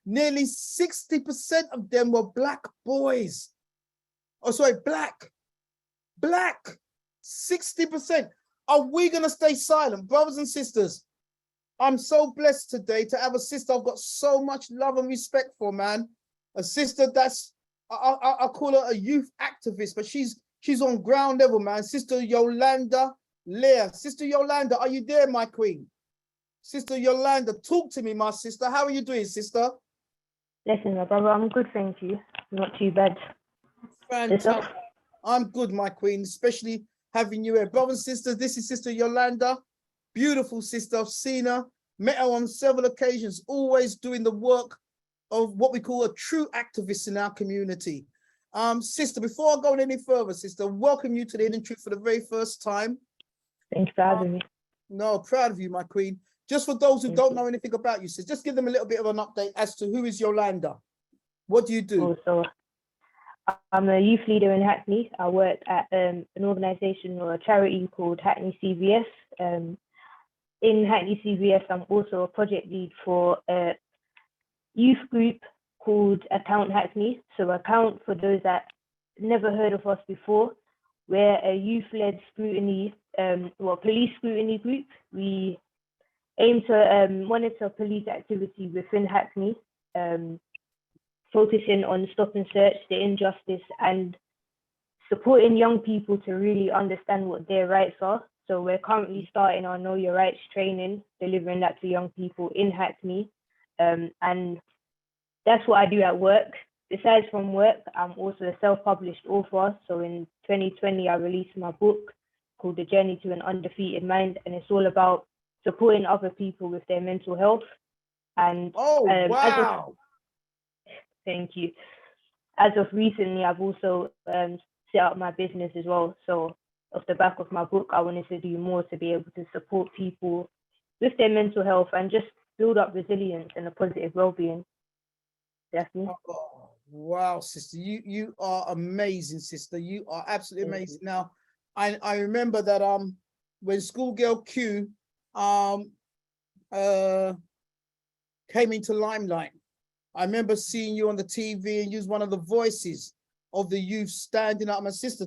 nearly 60% of them were black boys. Oh, sorry, black. 60%. Are we going to stay silent? Brothers and sisters, I'm so blessed today to have a sister I've got so much love and respect for, man. A sister that's, I call her a youth activist, but she's on ground level, man. Sister Yolanda Lear. Sister Yolanda, are you there, my queen? Sister Yolanda, talk to me, my sister. How are you doing, sister? Listen, my brother, I'm good, thank you. Not too bad. Fantastic. I'm good, my queen, especially having you here. Brothers and sisters, this is Sister Yolanda. Beautiful sister. I've seen her, met her on several occasions, always doing the work of what we call a true activist in our community. Sister, before I go any further, sister, welcome you to the Hidden Truth for the very first time. Thank you for having me. No, proud of you, my queen. Just for those who don't know anything about you, sis, just give them a little bit of an update as to who is Yolanda. What do you do? So I'm a youth leader in Hackney. I work at an organisation or a charity called Hackney CVS. In Hackney CVS, I'm also a project lead for a youth group called Account Hackney. So Account, for those that never heard of us before, we're a youth-led scrutiny, police scrutiny group. We aim to monitor police activity within Hackney, focusing on stop and search, the injustice, and supporting young people to really understand what their rights are. So we're currently starting our Know Your Rights training, delivering that to young people in Hackney. And that's what I do at work. Besides from work, I'm also a self-published author. So in 2020, I released my book called The Journey to an Undefeated Mind. And it's all about supporting other people with their mental health. And wow. Thank you. As of recently, I've also set up my business as well. So off the back of my book, I wanted to do more to be able to support people with their mental health and just build up resilience and a positive well-being. Definitely. Oh, wow, sister, you are amazing, sister. You are absolutely amazing. Now, I remember that when Schoolgirl Q came into limelight, I remember seeing you on the TV and you was one of the voices of the youth standing up. My sister,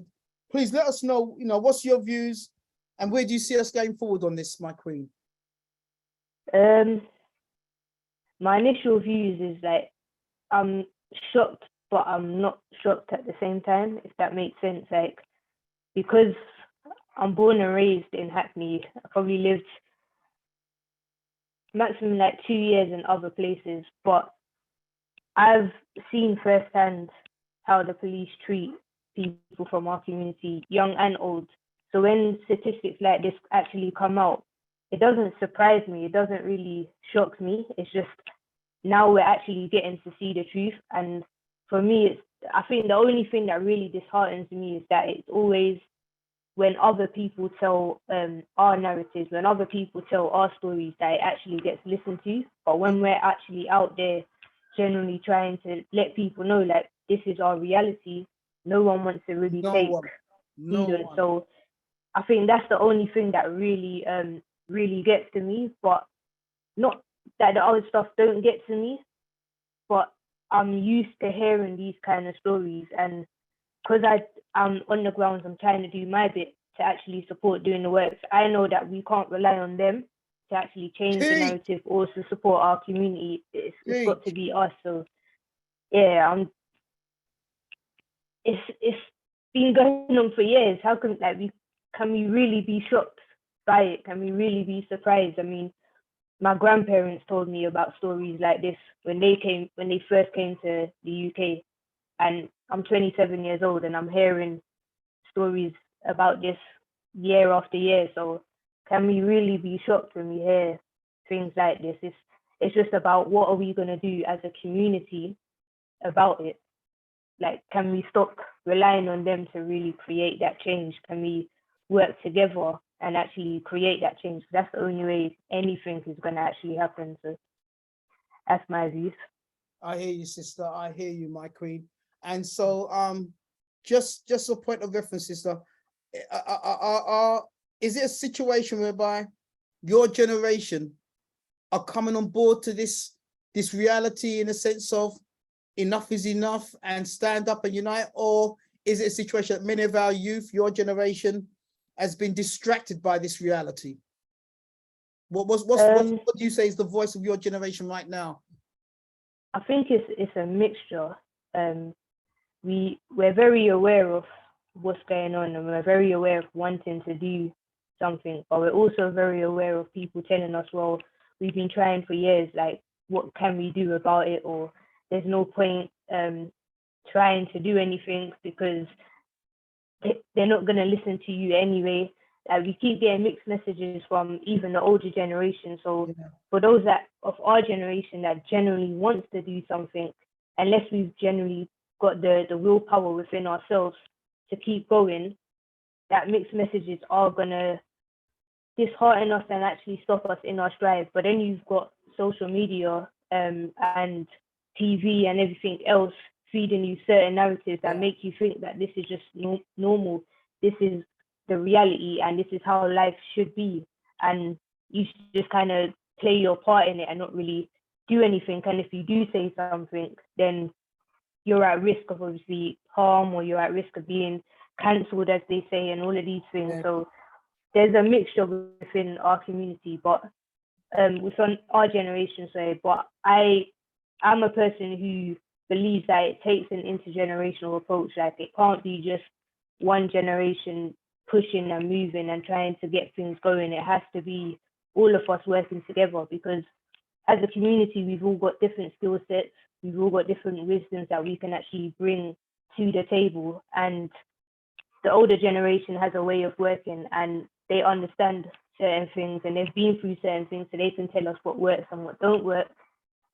please let us know, what's your views and where do you see us going forward on this, my queen? My initial views is that I'm shocked, but I'm not shocked at the same time, if that makes sense. Like, because I'm born and raised in Hackney, I probably lived maximum like 2 years in other places, but I've seen firsthand how the police treat people from our community, young and old. So when statistics like this actually come out, it doesn't surprise me. It doesn't really shock me. It's just now we're actually getting to see the truth. And for me, I think the only thing that really disheartens me is that it's always when other people tell our narratives, when other people tell our stories, that it actually gets listened to. But when we're actually out there generally trying to let people know, like, this is our reality, no one wants to really take heed of it. So I think that's the only thing that really really gets to me. But not that the other stuff don't get to me, but I'm used to hearing these kind of stories, and because I'm on the ground, I'm trying to do my bit to actually support doing the work. I know that we can't rely on them to actually change the narrative or to support our community. It's got to be us. So yeah, it's been going on for years. How can we really be shocked by it? Can we really be surprised? I mean, my grandparents told me about stories like this when they first came to the UK, and I'm 27 years old and I'm hearing stories about this year after year. So can we really be shocked when we hear things like this? It's just about what are we going to do as a community about it? Like, can we stop relying on them to really create that change? Can we work together and actually create that change? That's the only way anything is going to actually happen. So that's my views. I hear you, sister. I hear you, my queen. And so just a point of reference, sister, is it a situation whereby your generation are coming on board to this this reality in a sense of enough is enough and stand up and unite? Or is it a situation that many of our youth, your generation, has been distracted by this reality? What do you say is the voice of your generation right now? I think it's a mixture. We're very aware of what's going on, and we're very aware of wanting to do something, but we're also very aware of people telling us, well, we've been trying for years, like, what can we do about it? Or there's no point trying to do anything because they're not going to listen to you anyway. We keep getting mixed messages from even the older generation. So for those that of our generation that generally wants to do something, unless we've generally got the willpower within ourselves to keep going, that mixed messages are going to dishearten us and actually stop us in our strive. But then you've got social media and TV and everything else feeding you certain narratives that make you think that this is just normal. This is the reality and this is how life should be. And you should just kind of play your part in it and not really do anything. And if you do say something, then you're at risk of obviously harm, or you're at risk of being cancelled, as they say, and all of these things. So there's a mixture within our community, but within our generation, but I'm a person who believes that it takes an intergenerational approach. Like, it can't be just one generation pushing and moving and trying to get things going. It has to be all of us working together, because as a community, we've all got different skill sets. We've all got different wisdoms that we can actually bring to the table. And the older generation has a way of working, and they understand certain things, and they've been through certain things, so they can tell us what works and what don't work.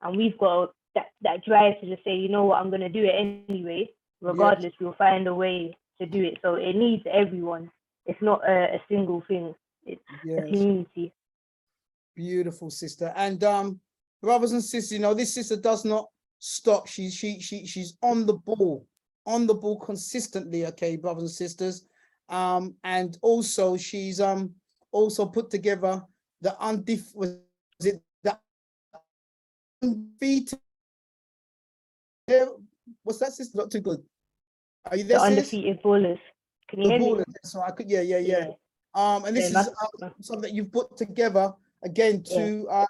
And we've got that drive to just say, you know what, I'm going to do it anyway. Regardless, we'll find a way to do it. So it needs everyone. It's not a single thing. It's a community. Beautiful, sister. And brothers and sisters, this sister does not stop. She's on the ball consistently. Okay, brothers and sisters. And also she's also put together the undefeated. What's that, sister? Not too good. Are you there, the undefeated ballers? Can you hear me? So I could, yeah. And this is something that you've put together again to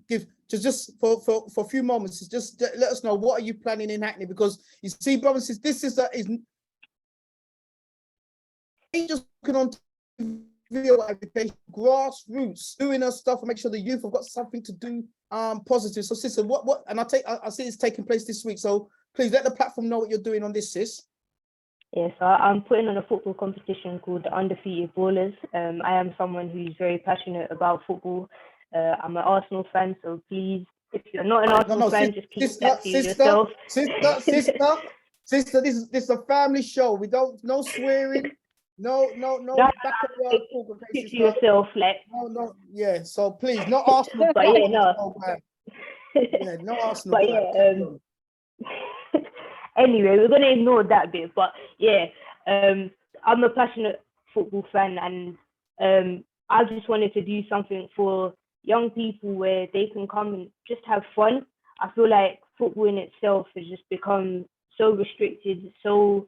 give just for a few moments. Just let us know, what are you planning in Hackney? Because you see, brothers, this is just looking on real education, grassroots, doing us stuff and make sure the youth have got something to do positive. So, sister, what? And I see it's taking place this week. So please let the platform know what you're doing on this, sis. Yeah, so I'm putting on a football competition called the Undefeated Ballers. I am someone who's very passionate about football. I'm an Arsenal fan, so please, if you're not an Arsenal fan, just keep that to yourself. Sister, this is a family show. We don't, no swearing, no back at work. Keep to yourself, like. No, yeah. So please, no Arsenal. But yeah, no. Yeah, no Arsenal. But yeah, anyway, we're gonna ignore that bit. But yeah, I'm a passionate football fan, and I just wanted to do something for young people where they can come and just have fun. I feel like football in itself has just become so restricted, so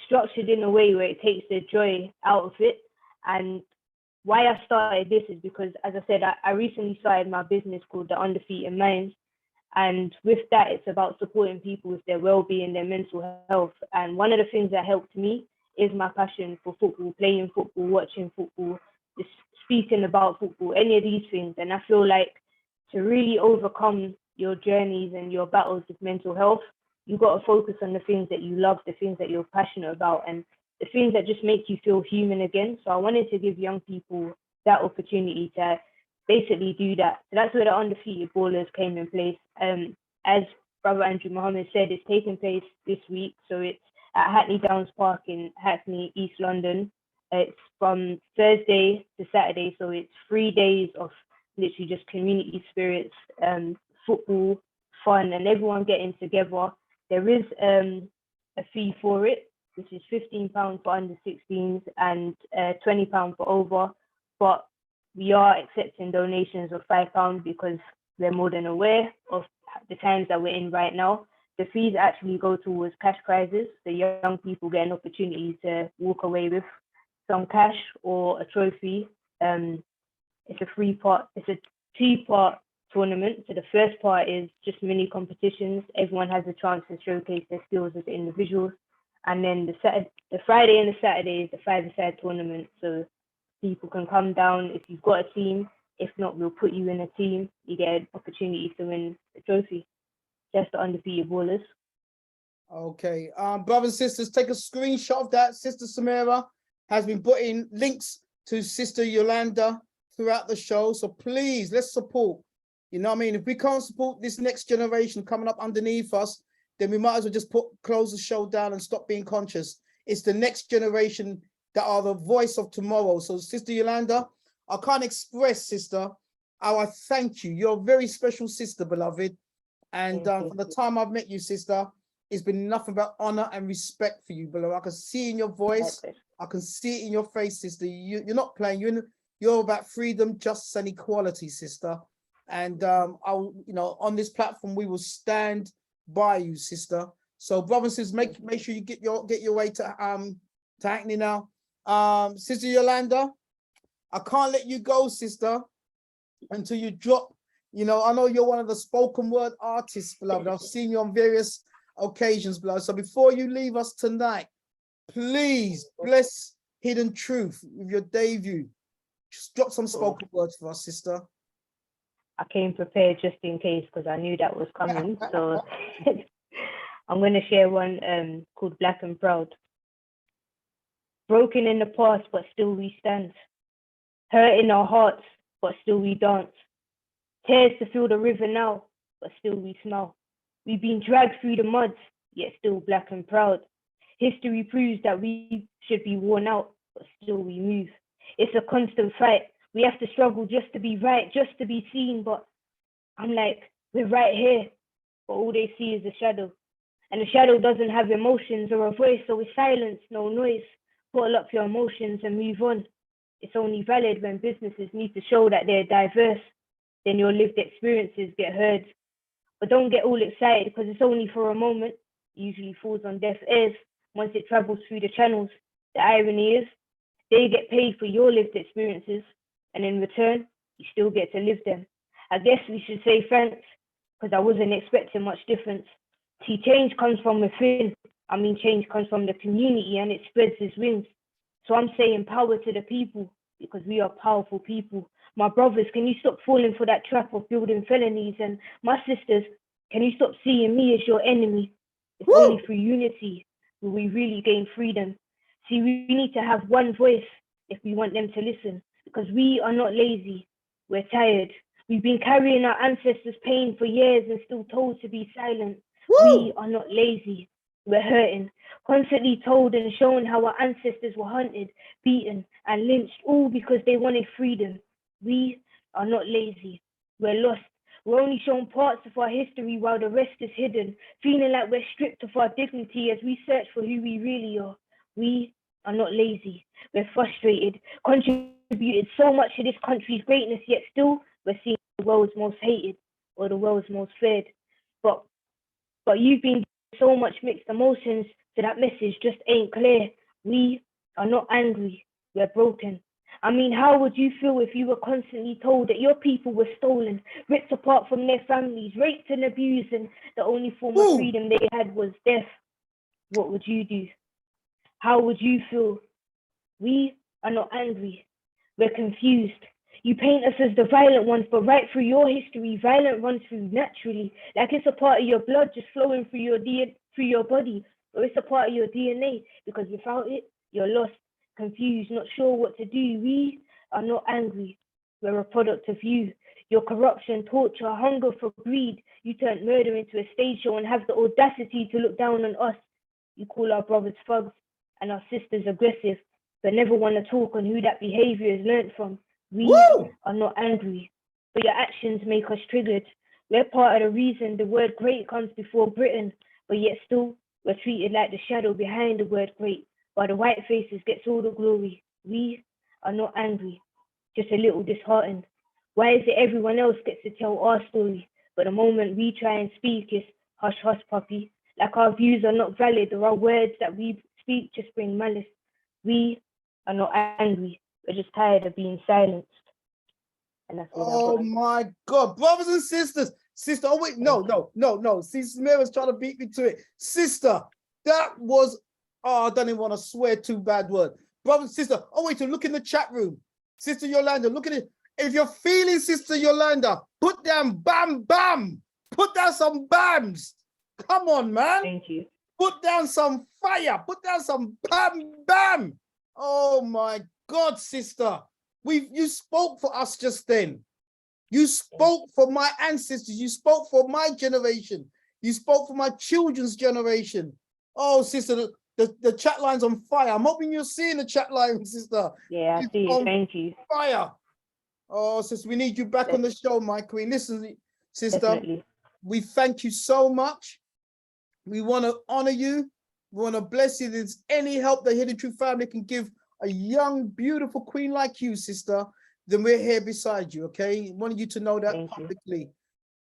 structured in a way where it takes the joy out of it. And why I started this is because, as I said, I recently started my business called The Undefeated Minds. And with that, it's about supporting people with their well-being, their mental health. And one of the things that helped me is my passion for football, playing football, watching football, just speaking about football, any of these things. And I feel like to really overcome your journeys and your battles with mental health, you've got to focus on the things that you love, the things that you're passionate about, and the things that just make you feel human again. So I wanted to give young people that opportunity to basically do that. So that's where the Undefeated Ballers came in place. As Brother Andrew Mohammed said, it's taking place this week. So it's at Hackney Downs Park in Hackney, East London. It's from Thursday to Saturday. So it's 3 days of literally just community spirits, football, fun, and everyone getting together. There is a fee for it, which is £15 for under 16s and £20 for over. But we are accepting donations of £5 because we're more than aware of the times that we're in right now. The fees actually go towards cash prizes. The young people get an opportunity to walk away with some cash or a trophy. It's a two-part tournament. So the first part is just mini competitions. Everyone has a chance to showcase their skills as individuals. And then the Friday and the Saturday is the five-a-side tournament. So people can come down if you've got a team. If not, we'll put you in a team. You get an opportunity to win the trophy. Just the undefeated ballers. Okay, brothers and sisters, take a screenshot of that. Sister Samira has been putting links to Sister Yolanda throughout the show. So please, let's support. You know what I mean? If we can't support this next generation coming up underneath us, then we might as well just close the show down and stop being conscious. It's the next generation that are the voice of tomorrow. So Sister Yolanda, I can't express, sister, how I thank you. You're a very special sister, beloved. And from the time I've met you, sister, it's been nothing but honor and respect for you, beloved. I can see in your voice, I can see it in your face, sister. You're not playing. You're about freedom, justice, and equality, sister. And on this platform, we will stand by you, sister. So, brothers and sisters, make sure you get your way to Hackney now. Sister Yolanda, I can't let you go, sister, until you drop. I know you're one of the spoken word artists, beloved. I've seen you on various occasions, beloved. So before you leave us tonight, please bless Hidden Truth with your debut. Just drop some spoken words for us, sister. I came prepared just in case because I knew that was coming. So I'm going to share one called Black and Proud. Broken in the past, but still we stand. Hurt in our hearts, but still we dance. Tears to fill the river now, but still we smile. We've been dragged through the mud, yet still black and proud. History proves that we should be worn out, but still we move. It's a constant fight. We have to struggle just to be right, just to be seen, but I'm like, we're right here, but all they see is a shadow. And the shadow doesn't have emotions or a voice, so it's silence, no noise. Bottle up your emotions and move on. It's only valid when businesses need to show that they're diverse. Then your lived experiences get heard. But don't get all excited because it's only for a moment. It usually falls on deaf ears once it travels through the channels. The irony is, they get paid for your lived experiences, and in return, you still get to live them. I guess we should say thanks, because I wasn't expecting much difference. See, change comes from within. Change comes from the community, and it spreads its wings. So I'm saying power to the people, because we are powerful people. My brothers, can you stop falling for that trap of building felonies? And my sisters, can you stop seeing me as your enemy? It's only through unity will we really gain freedom. See, we need to have one voice if we want them to listen, because we are not lazy. We're tired. We've been carrying our ancestors' pain for years and still told to be silent. We are not lazy. We're hurting, constantly told and shown how our ancestors were hunted, beaten, and lynched, all because they wanted freedom. We are not lazy. We're lost. We're only shown parts of our history while the rest is hidden, feeling like we're stripped of our dignity as we search for who we really are. We are not lazy. We're frustrated, contributed so much to this country's greatness, yet still we're seen the world's most hated or the world's most feared. But you've been so much mixed emotions, so that message just ain't clear. We are not angry. We're broken. How would you feel if you were constantly told that your people were stolen, ripped apart from their families, raped and abused, and the only form of freedom they had was death? What would you do? How would you feel? We are not angry. We're confused. You paint us as the violent ones, but right through your history, violence runs through naturally, like it's a part of your blood just flowing through your body, or it's a part of your DNA, because without it, you're lost, confused, not sure what to do. We are not angry. We're a product of you. Your corruption, torture, hunger for greed. You turned murder into a stage show and have the audacity to look down on us. You call our brothers thugs and our sisters aggressive, but never want to talk on who that behavior is learned from. We are not angry, but your actions make us triggered. We're part of the reason the word great comes before Britain, but yet still we're treated like the shadow behind the word great, while the white faces gets all the glory. We are not angry, just a little disheartened. Why is it everyone else gets to tell our story, but the moment we try and speak, it's hush, hush, puppy. Like our views are not valid, or our words that we speak just bring malice. We are not angry. We're just tired of being silenced. And that's what Oh my God, brothers and sisters. Sister, oh wait, no. See, Samira's trying to beat me to it. Sister, that was, oh, I don't even want to swear too bad word. Brother and sister, oh wait, look in the chat room. Sister Yolanda, look at it. If you're feeling Sister Yolanda, put down bam, bam. Put down some bams. Come on, man. Thank you. Put down some fire. Put down some bam, bam. Oh my God, sister. You spoke for us just then. You spoke for my ancestors. You spoke for my generation. You spoke for my children's generation. Oh, sister, the chat line's on fire. I'm hoping you're seeing the chat line, sister. Yeah, I see it. Thank you. Fire. Oh, sister, we need you back on the show, my queen. Listen, sister, Definitely. we thank you so much. We want to honor you. We want to bless you. If there's any help the Hidden Truth family can give a young, beautiful queen like you, sister, then we're here beside you, okay? I wanted you to know that publicly.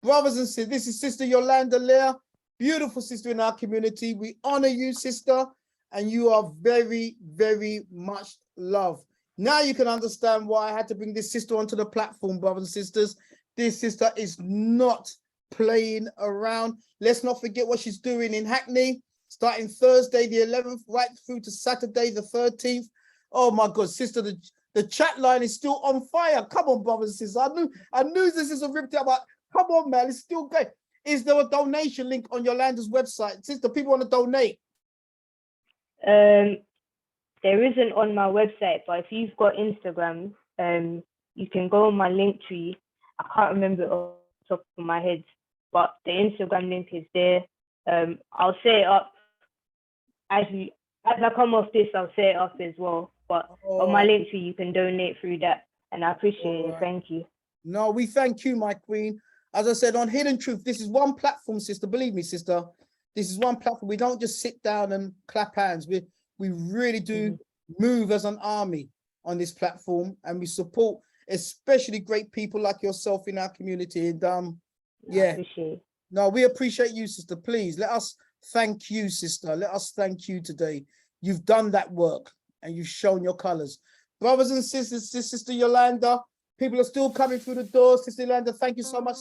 Brothers and sisters, this is Sister Yolanda Lear, beautiful sister in our community. We honor you, sister, and you are very, very much loved. Now you can understand why I had to bring this sister onto the platform, brothers and sisters. This sister is not playing around. Let's not forget what she's doing in Hackney, starting Thursday the 11th, right through to Saturday the 13th. Oh my God, sister, the chat line is still on fire. Come on, brothers and sisters. I knew this is a ripped out, but come on, man, it's still good. Is there a donation link on Yolanda's website? Sister, people want to donate. There isn't on my website, but if you've got Instagram, you can go on my link tree. I can't remember it off the top of my head, but the Instagram link is there. I'll set it up as I come off this. I'll set it up as well. But on my link tree, you can donate through that, and I appreciate it. Thank you. No, we thank you, my queen. As I said, on Hidden Truth, this is one platform, sister. Believe me, sister. This is one platform. We don't just sit down and clap hands. We really do move as an army on this platform, and we support especially great people like yourself in our community. And yeah, no, we appreciate you, sister. Please let us thank you, sister. Let us thank you today. You've done that work and you've shown your colors. Brothers and sisters, Sister Yolanda, people are still coming through the door. Sister Yolanda, thank you so much.